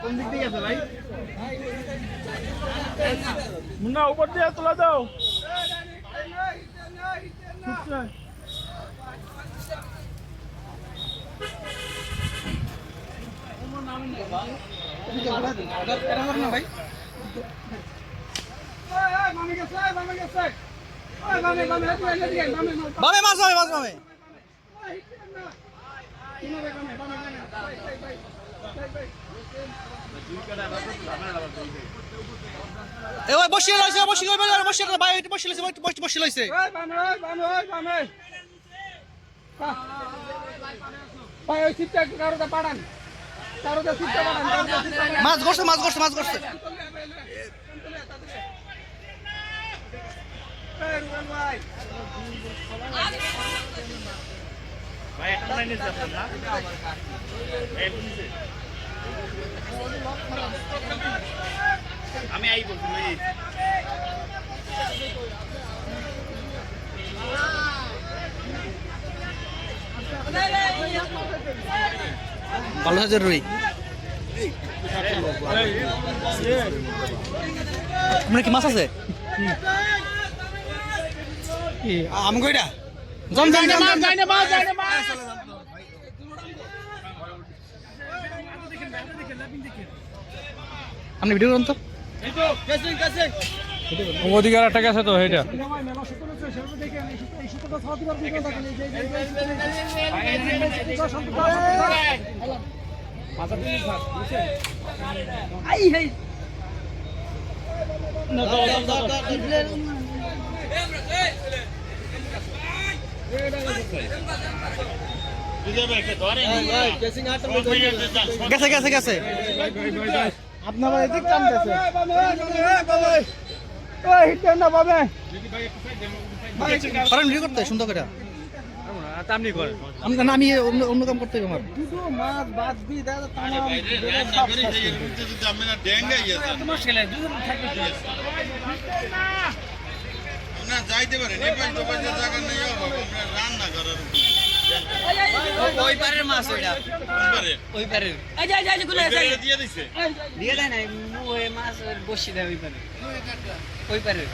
কোন দিক থেকে আছে ভাই? মুন্না উপর দিয়ে তোলা দাও। বামে মাছ হবে, মাছ হবে। এ ওই বসিয়ে লইছে, বসিয়ে লইছে, বসিয়ে লইছে, ভাই বসিয়ে লইছে, বসিয়ে লইছে। ভাই ওই সিটটা একটু কারোটা পাঠান, কারোটা সিটটা পাঠান। মাছ ধরছে, মাছ ধরছে, মাছ ধরছে। ভাই একটা লাইনে যাবেন না? আমি আই বলছি ভাই। ভালো আছে রুই। আপনার কি মাছ আছে? আম কইরা জম জম জম যাই না মাছ, যাই না মাছ। আপনি ভিডিও করুন তো। ওদিকে আর একটা গেছে তো এটা। গেছে গেছে গেছে। আপনারা এদিক টানতেছে। ওই হিটেন না পাবে। কারণ ভিডিও করতে সুন্দর করে। আপনি করেন। আমি অন্য কাম করতে হবে আমার। দুটো মাছ বাদ দি দাদা তামাম। যাইতে পারেন জায়গা নেই রান্না করার ওই পারের মাছ ওইটা। ওই পারের। এই যাই যাই গুলো আছে। দিয়ে দিছে দিয়ে দেয় না ওই মাছ বসি দেয় ওই পারে। ওই পারের।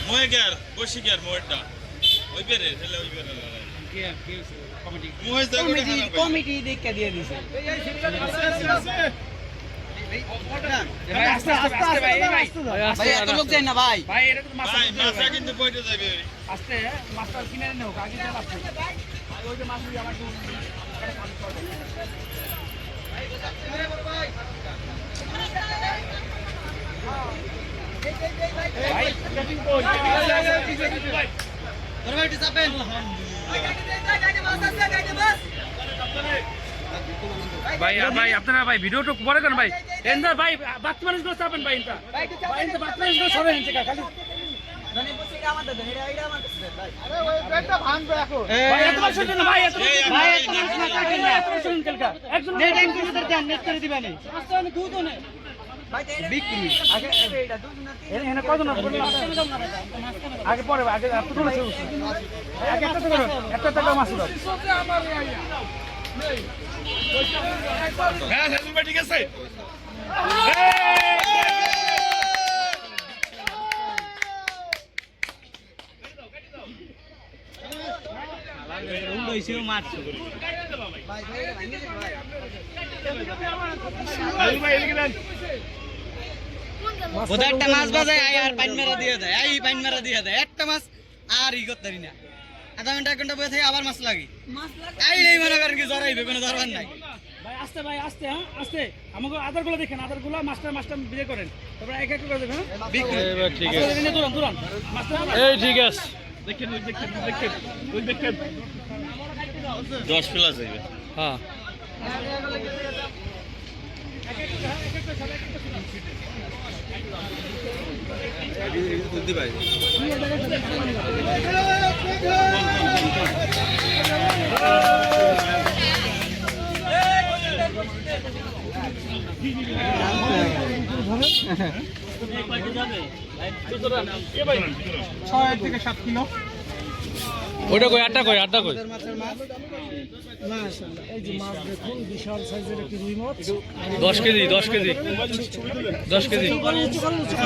মই গের বসি গের মোটা ওই বেরে তাহলে ওই বেরে কমিটি কমিটি দেখে দিয়ে দিছে। ভাই এত লোক যায় না ভাই। ভাই এটা তো মাছ ভাই মাছটা কিন্তু পড়ে যাবে আস্তে মাছটা কিনে নেও আগে যা লাগবে। ওই যে মাছ দিয়ে আমার ভাই ক্যাপিং কই ভাই তোর ভাই চাপেন। ভাই ভাই আপনারা ভাই ভিডিওটা পরে করেন ভাই। এন্ডা ভাই বাচ্চা মানুষগুলো চাপেন ভাই এটা। ভাই এটা বাচ্চা মানুষগুলো সরে নিচে খালি। আরে ওই পেটটা ভাঙবে এখন। ভাই এত বড় শুনছেন না ভাই এত ভাই এত মানুষ না কাটেন না এত শুনুন কালকা একজন নেট এন্ট্রি করে দেন নেট করে দিবেন আস্তে আমি দুধ নেই ভাই বিক্রি আগে এটা দুধ না এনে কত না আগে পরে আগে আপনি বলেছে আগে একটা টাকা মাছ দাও হ্যাঁ হ্যাঁ ঠিক আছে একটা মাছ বাজায় আর পাইন মেরা দিয়ে দেয়। এই পাইন মেরা দিয়ে দেয় একটা মাছ আর ই করতে পারি না। আধা ঘন্টা এক ঘন্টা বসে থেকে আবার মাছ লাগে। এই নেই মনে করেন কি জড়াইবে কোনো দরকার নাই। ভাই আস্তে ভাই আস্তে হ্যাঁ আস্তে আমাকে আদারগুলো দেখেন আদারগুলো মাস্টার বিয়ে করেন তারপরে এক এক করে দেবেন ঠিক আছে দুরান মাস্টার এই ঠিক আছে দেখেন ওই দেখেন 10 প্লাস যাবে হ্যাঁ বুদ্ধি ভাই 6 থেকে 7 কিলো। ওইটা কই আটটা কই মাছের মাছ মাশাআল্লাহ, এই যে মাছ দেখুন, বিশাল সাইজের একটি রুই মাছ। 10 কেজি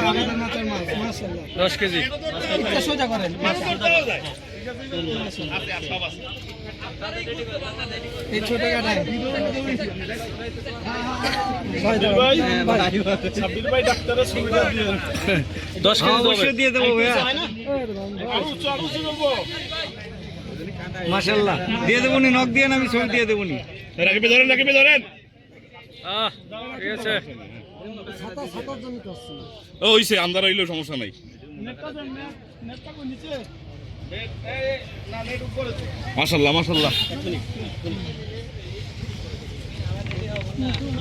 আমাদের মাছের মাছ মাশাআল্লাহ, 10 কেজি এটা সোজা করেন। এই ছোট কাটায় সাব্বির ভাই ডাক্তারের সুবিধা দিয়ে 10 কেজি অবশ্যই দিয়ে দেবো ভাইয়া মাশাআল্লাহ দিয়ে দেবো নি, নখ দিয়ে না, আমি ছবি দিয়ে দেবো নি। রাকিবে ধরেন ঠিক আছে ছাতা জমি করছে না। ও হইছে আন্দার হইলেও সমস্যা নাই মাশাআল্লাহ মাশাআল্লাহ